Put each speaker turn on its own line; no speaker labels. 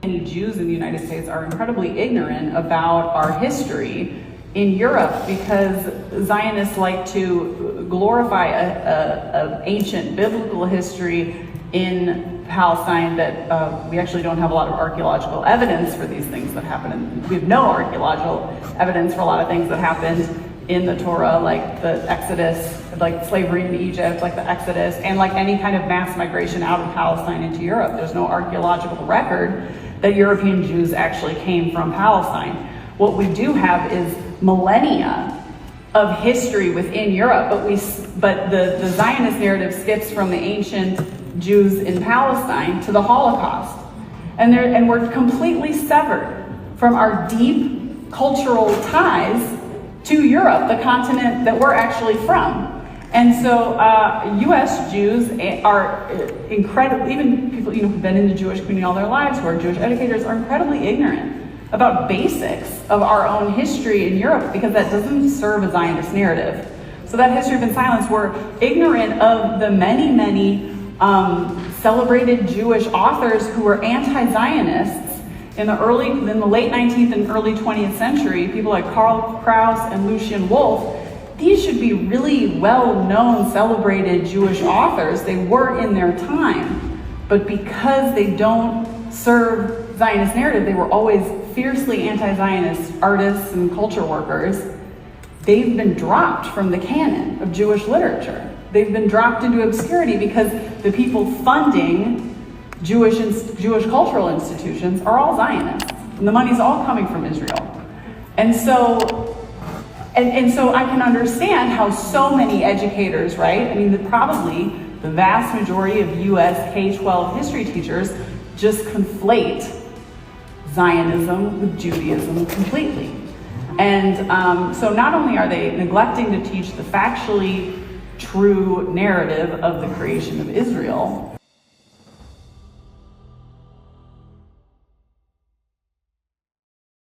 Many Jews in the United States are incredibly ignorant about our history in Europe because Zionists like to glorify a ancient biblical history in Palestine that we actually don't have a lot of archaeological evidence for these things that happen. We have no archaeological evidence for a lot of things that happened in the Torah, like the Exodus, like slavery in Egypt, like the Exodus, and like any kind of mass migration out of Palestine into Europe. There's no archaeological record that European Jews actually came from Palestine. What we do have is millennia of history within Europe, but the Zionist narrative skips from the ancient Jews in Palestine to the Holocaust. And we're completely severed from our deep cultural ties to Europe, the continent that we're actually from. And so US Jews are incredibly, even people who've been in the Jewish community all their lives, who are Jewish educators, are incredibly ignorant about basics of our own history in Europe because that doesn't serve a Zionist narrative. So that history of silence, we're ignorant of the many, many celebrated Jewish authors who were anti-Zionists in the late 19th and early 20th century, people like Karl Kraus and Lucian Wolff. These should be really well-known, celebrated Jewish authors. They were in their time, but because they don't serve Zionist narrative, they were always fiercely anti-Zionist artists and culture workers. They've been dropped from the canon of Jewish literature. They've been dropped into obscurity because the people funding Jewish cultural institutions are all Zionists, and the money's all coming from Israel. And so I can understand how so many educators, right? I mean, probably the vast majority of US K-12 history teachers just conflate Zionism with Judaism completely. And so not only are they neglecting to teach the factually true narrative of the creation of Israel,